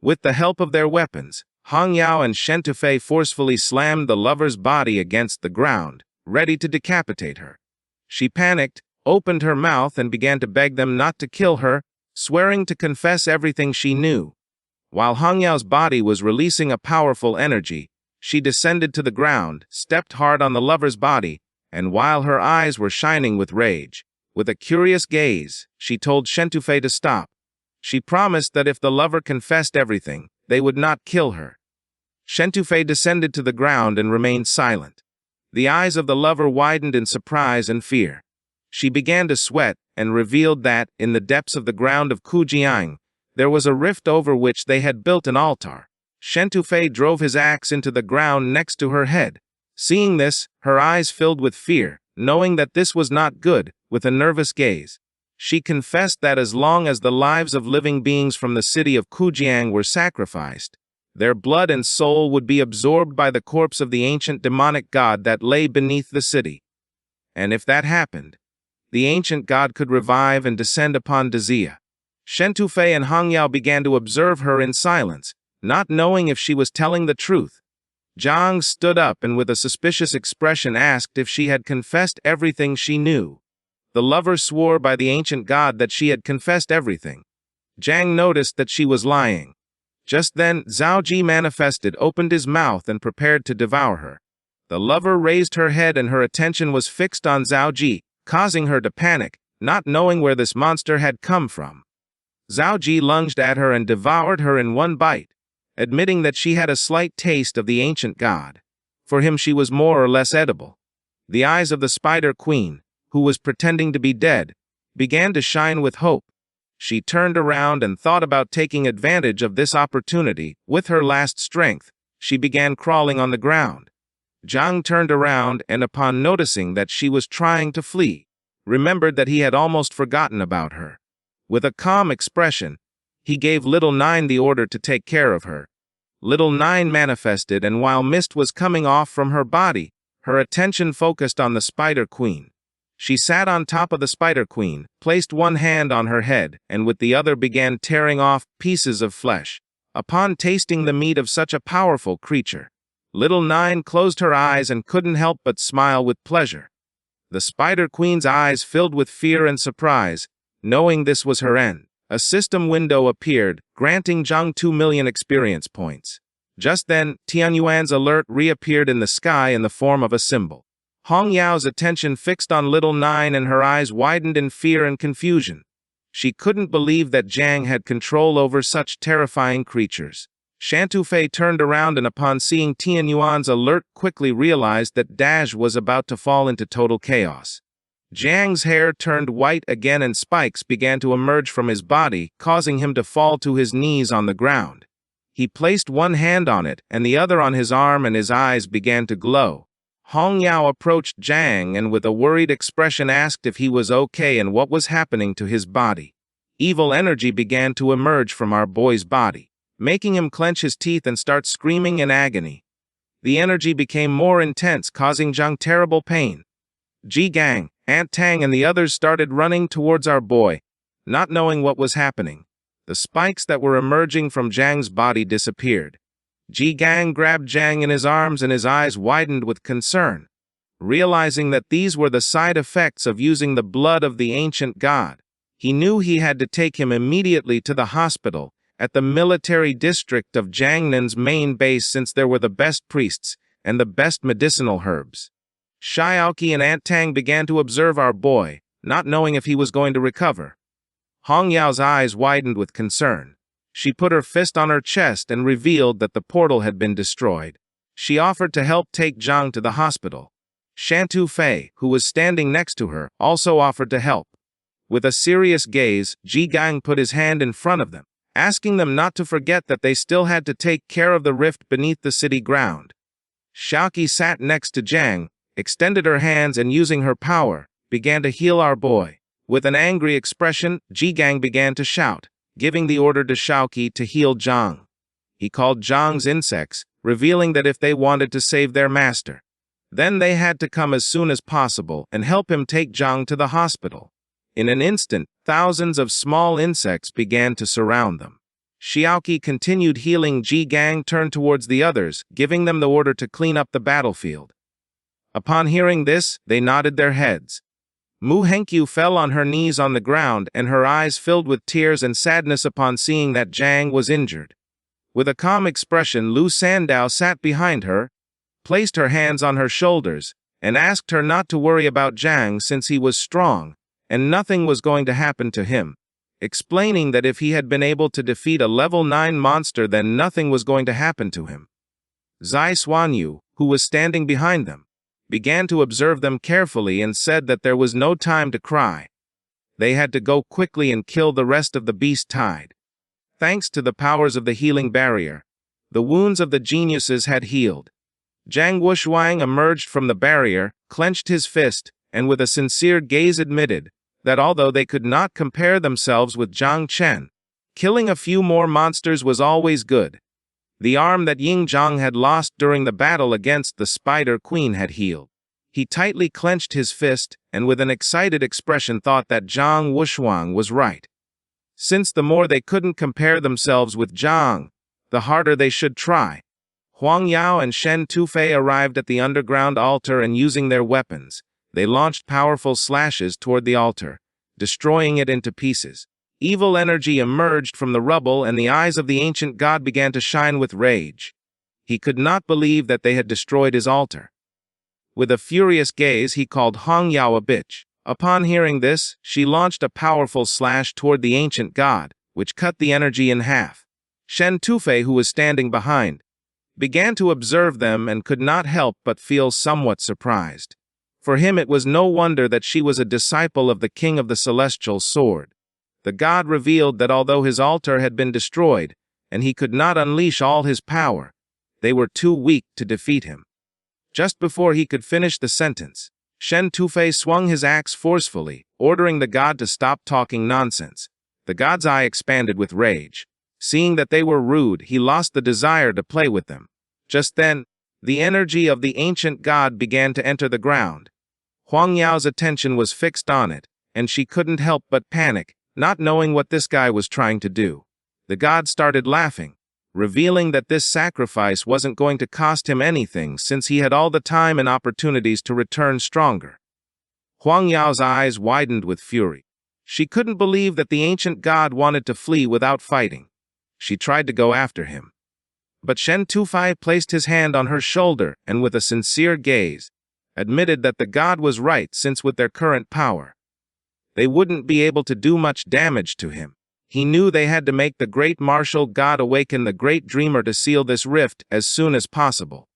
With the help of their weapons, Hong Yao and Shen Tufei forcefully slammed the lover's body against the ground, ready to decapitate her. She panicked, opened her mouth and began to beg them not to kill her, swearing to confess everything she knew. While Hong Yao's body was releasing a powerful energy, she descended to the ground, stepped hard on the lover's body, and while her eyes were shining with rage, with a curious gaze, she told Shen Tufei to stop. She promised that if the lover confessed everything, they would not kill her. Shen Tufei descended to the ground and remained silent. The eyes of the lover widened in surprise and fear. She began to sweat and revealed that, in the depths of the ground of Kujiang, there was a rift over which they had built an altar. Shen Tufei drove his axe into the ground next to her head. Seeing this, her eyes filled with fear, knowing that this was not good, with a nervous gaze. She confessed that as long as the lives of living beings from the city of Kujiang were sacrificed, their blood and soul would be absorbed by the corpse of the ancient demonic god that lay beneath the city. And if that happened, the ancient god could revive and descend upon Dazia. Shen Tufei and Hong Yao began to observe her in silence, not knowing if she was telling the truth. Zhang stood up and with a suspicious expression asked if she had confessed everything she knew. The lover swore by the ancient god that she had confessed everything. Zhang noticed that she was lying. Just then, Zhao Ji manifested, opened his mouth and prepared to devour her. The lover raised her head and her attention was fixed on Zhao Ji, causing her to panic, not knowing where this monster had come from. Zhao Ji lunged at her and devoured her in one bite, admitting that she had a slight taste of the ancient god. For him she was more or less edible. The eyes of the Spider Queen, who was pretending to be dead, began to shine with hope. She turned around and thought about taking advantage of this opportunity. With her last strength, she began crawling on the ground. Zhang turned around and upon noticing that she was trying to flee, remembered that he had almost forgotten about her. With a calm expression, he gave Little Nine the order to take care of her. Little Nine manifested, and while mist was coming off from her body, her attention focused on the Spider Queen. She sat on top of the Spider Queen, placed one hand on her head, and with the other began tearing off pieces of flesh. Upon tasting the meat of such a powerful creature, Little Nine closed her eyes and couldn't help but smile with pleasure. The Spider Queen's eyes filled with fear and surprise, knowing this was her end. A system window appeared, granting Zhang 2 million experience points. Just then, Tianyuan's alert reappeared in the sky in the form of a symbol. Hong Yao's attention fixed on Little Nine and her eyes widened in fear and confusion. She couldn't believe that Zhang had control over such terrifying creatures. Shen Tufei turned around and upon seeing Tianyuan's alert quickly realized that Dash was about to fall into total chaos. Zhang's hair turned white again and spikes began to emerge from his body, causing him to fall to his knees on the ground. He placed one hand on it and the other on his arm and his eyes began to glow. Hong Yao approached Zhang and with a worried expression asked if he was okay and what was happening to his body. Evil energy began to emerge from our boy's body, making him clench his teeth and start screaming in agony. The energy became more intense, causing Zhang terrible pain. Ji Gang, Aunt Tang and the others started running towards our boy, not knowing what was happening. The spikes that were emerging from Zhang's body disappeared. Ji Gang grabbed Zhang in his arms and his eyes widened with concern, realizing that these were the side effects of using the blood of the ancient god. He knew he had to take him immediately to the hospital at the military district of Jiangnan's main base since there were the best priests and the best medicinal herbs. Xiaoqi and Aunt Tang began to observe our boy, not knowing if he was going to recover. Hong Yao's eyes widened with concern. She put her fist on her chest and revealed that the portal had been destroyed. She offered to help take Zhang to the hospital. Shen Tufei, who was standing next to her, also offered to help. With a serious gaze, Ji Gang put his hand in front of them, asking them not to forget that they still had to take care of the rift beneath the city ground. Xiaoqi sat next to Zhang, extended her hands and using her power, began to heal our boy. With an angry expression, Ji Gang began to shout, giving the order to Xiaoqi to heal Zhang. He called Zhang's insects, revealing that if they wanted to save their master, then they had to come as soon as possible and help him take Zhang to the hospital. In an instant, thousands of small insects began to surround them. Xiaoqi continued healing. Ji Gang turned towards the others, giving them the order to clean up the battlefield. Upon hearing this, they nodded their heads. Mu Henkyu fell on her knees on the ground, and her eyes filled with tears and sadness upon seeing that Zhang was injured. With a calm expression, Lu Sandao sat behind her, placed her hands on her shoulders, and asked her not to worry about Zhang since he was strong, and nothing was going to happen to him, explaining that if he had been able to defeat a level 9 monster then nothing was going to happen to him. Zai Xuanyu, who was standing behind them, began to observe them carefully and said that there was no time to cry. They had to go quickly and kill the rest of the beast tide. Thanks to the powers of the healing barrier, the wounds of the geniuses had healed. Zhang Wushuang emerged from the barrier, clenched his fist, and with a sincere gaze admitted that although they could not compare themselves with Zhang Chen, killing a few more monsters was always good. The arm that Ying Zhang had lost during the battle against the Spider Queen had healed. He tightly clenched his fist and with an excited expression thought that Zhang Wushuang was right. Since the more they couldn't compare themselves with Zhang, the harder they should try. Huang Yao and Shen Tufei arrived at the underground altar and using their weapons, they launched powerful slashes toward the altar, destroying it into pieces. Evil energy emerged from the rubble and the eyes of the ancient god began to shine with rage. He could not believe that they had destroyed his altar. With a furious gaze, he called Hong Yao a bitch. Upon hearing this, she launched a powerful slash toward the ancient god, which cut the energy in half. Shen Tufei, who was standing behind, began to observe them and could not help but feel somewhat surprised. For him it was no wonder that she was a disciple of the King of the Celestial Sword. The god revealed that although his altar had been destroyed, and he could not unleash all his power, they were too weak to defeat him. Just before he could finish the sentence, Shen Tufei swung his axe forcefully, ordering the god to stop talking nonsense. The god's eye expanded with rage. Seeing that they were rude, he lost the desire to play with them. Just then, the energy of the ancient god began to enter the ground. Huang Yao's attention was fixed on it, and she couldn't help but panic, not knowing what this guy was trying to do. The god started laughing, revealing that this sacrifice wasn't going to cost him anything since he had all the time and opportunities to return stronger. Huang Yao's eyes widened with fury. She couldn't believe that the ancient god wanted to flee without fighting. She tried to go after him. But Shen Tufei placed his hand on her shoulder and with a sincere gaze, admitted that the god was right since with their current power, they wouldn't be able to do much damage to him. He knew they had to make the great martial god awaken the great dreamer to seal this rift as soon as possible.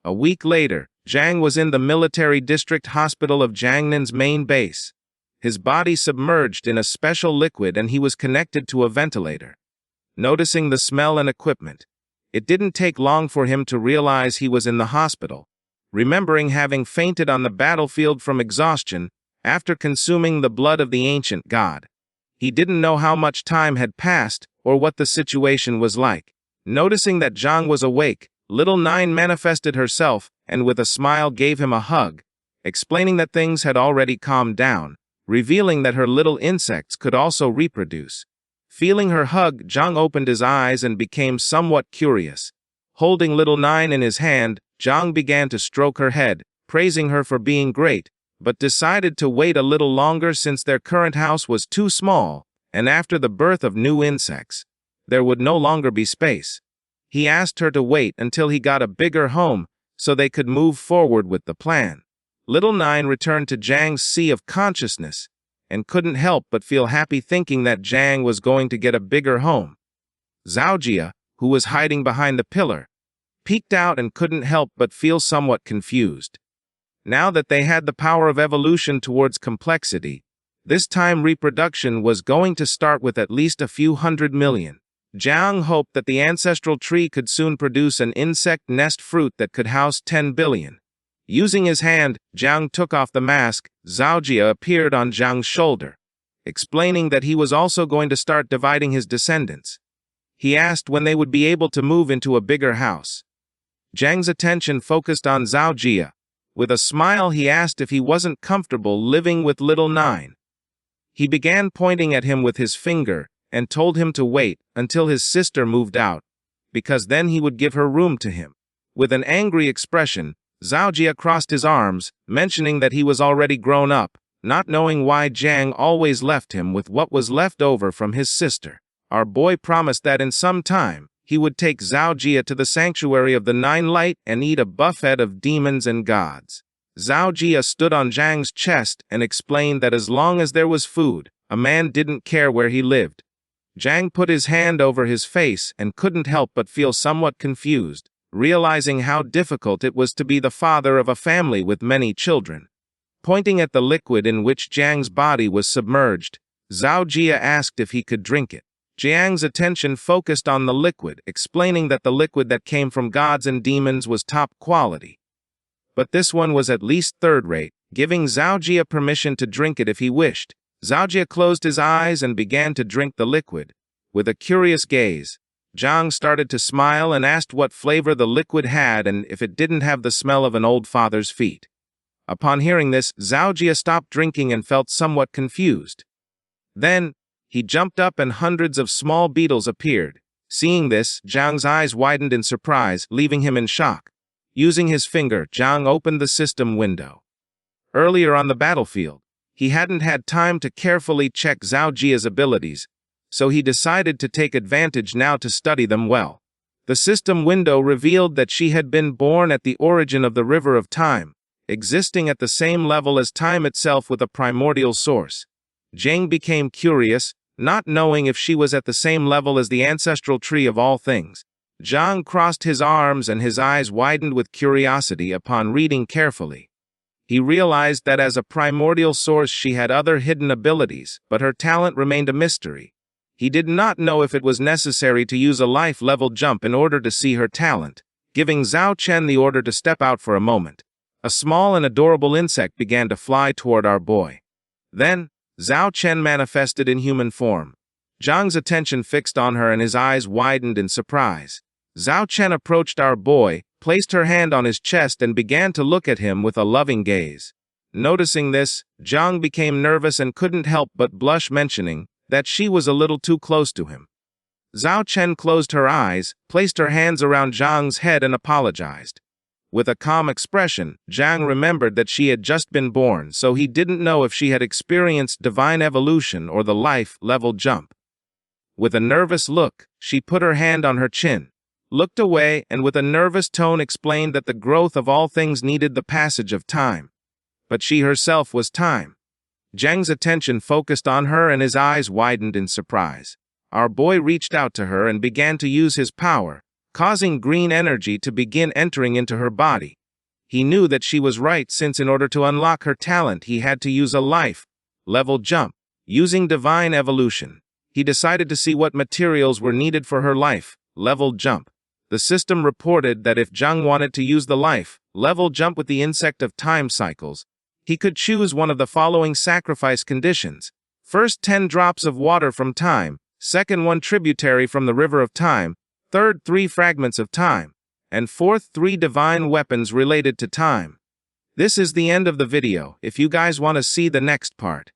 A week later, Zhang was in the military district hospital of Jiangnan's main base. His body submerged in a special liquid and he was connected to a ventilator. Noticing the smell and equipment, it didn't take long for him to realize he was in the hospital. Remembering having fainted on the battlefield from exhaustion after consuming the blood of the ancient god, he didn't know how much time had passed or what the situation was like. Noticing that Zhang was awake, Little Nine manifested herself and with a smile gave him a hug, explaining that things had already calmed down, revealing that her little insects could also reproduce. Feeling her hug, Zhang opened his eyes and became somewhat curious. Holding Little Nine in his hand, Zhang began to stroke her head, praising her for being great, but decided to wait a little longer since their current house was too small, and after the birth of new insects, there would no longer be space. He asked her to wait until he got a bigger home so they could move forward with the plan. Little Nine returned to Zhang's sea of consciousness and couldn't help but feel happy thinking that Zhang was going to get a bigger home. Zhaojia, who was hiding behind the pillar, peeked out and couldn't help but feel somewhat confused. Now that they had the power of evolution towards complexity, this time reproduction was going to start with at least a few 100 million. Zhang hoped that the ancestral tree could soon produce an insect nest fruit that could house 10 billion. Using his hand, Zhang took off the mask. Zhaojia appeared on Zhang's shoulder, explaining that he was also going to start dividing his descendants. He asked when they would be able to move into a bigger house. Zhang's attention focused on Zhaojia. With a smile, he asked if he wasn't comfortable living with Little Nine. He began pointing at him with his finger and told him to wait until his sister moved out, because then he would give her room to him. With an angry expression, Zhao Jia crossed his arms, mentioning that he was already grown up, not knowing why Jiang always left him with what was left over from his sister. Our boy promised that in some time, he would take Zhao Jia to the sanctuary of the Nine Light and eat a buffet of demons and gods. Zhao Jia stood on Jiang's chest and explained that as long as there was food, a man didn't care where he lived. Jiang put his hand over his face and couldn't help but feel somewhat confused, realizing how difficult it was to be the father of a family with many children. Pointing at the liquid in which Jiang's body was submerged, Zhao Jia asked if he could drink it. Jiang's attention focused on the liquid, explaining that the liquid that came from gods and demons was top quality. But this one was at least third-rate, giving Zhao Jia permission to drink it if he wished. Zhao Jia closed his eyes and began to drink the liquid. With a curious gaze, Jiang started to smile and asked what flavor the liquid had and if it didn't have the smell of an old father's feet. Upon hearing this, Zhao Jia stopped drinking and felt somewhat confused. Then, he jumped up and hundreds of small beetles appeared. Seeing this, Jiang's eyes widened in surprise, leaving him in shock. Using his finger, Jiang opened the system window. Earlier on the battlefield, he hadn't had time to carefully check Zhao Jia's abilities, so he decided to take advantage now to study them well. The system window revealed that she had been born at the origin of the River of Time, existing at the same level as time itself with a primordial source. Jiang became curious, not knowing if she was at the same level as the ancestral tree of all things. Jiang crossed his arms and his eyes widened with curiosity upon reading carefully. He realized that as a primordial source she had other hidden abilities, but her talent remained a mystery. He did not know if it was necessary to use a life-level jump in order to see her talent, giving Zhao Chen the order to step out for a moment. A small and adorable insect began to fly toward our boy. Then, Zhao Chen manifested in human form. Jiang's attention fixed on her and his eyes widened in surprise. Zhao Chen approached our boy, placed her hand on his chest and began to look at him with a loving gaze. Noticing this, Jiang became nervous and couldn't help but blush, mentioning that she was a little too close to him. Zhao Chen closed her eyes, placed her hands around Jiang's head and apologized. With a calm expression, Jiang remembered that she had just been born, so he didn't know if she had experienced divine evolution or the life-level jump. With a nervous look, she put her hand on her chin, looked away, and with a nervous tone explained that the growth of all things needed the passage of time. But she herself was time. Jiang's attention focused on her and his eyes widened in surprise. Our boy reached out to her and began to use his power, causing green energy to begin entering into her body. He knew that she was right, since in order to unlock her talent he had to use a life-level jump. Using divine evolution, he decided to see what materials were needed for her life-level jump. The system reported that if Jiang wanted to use the life-level jump with the insect of time cycles, he could choose one of the following sacrifice conditions. First, 10 drops of water from time. Second, 1 tributary from the river of time. Third, 3 fragments of time. And fourth, 3 divine weapons related to time. This is the end of the video. If you guys want to see the next part,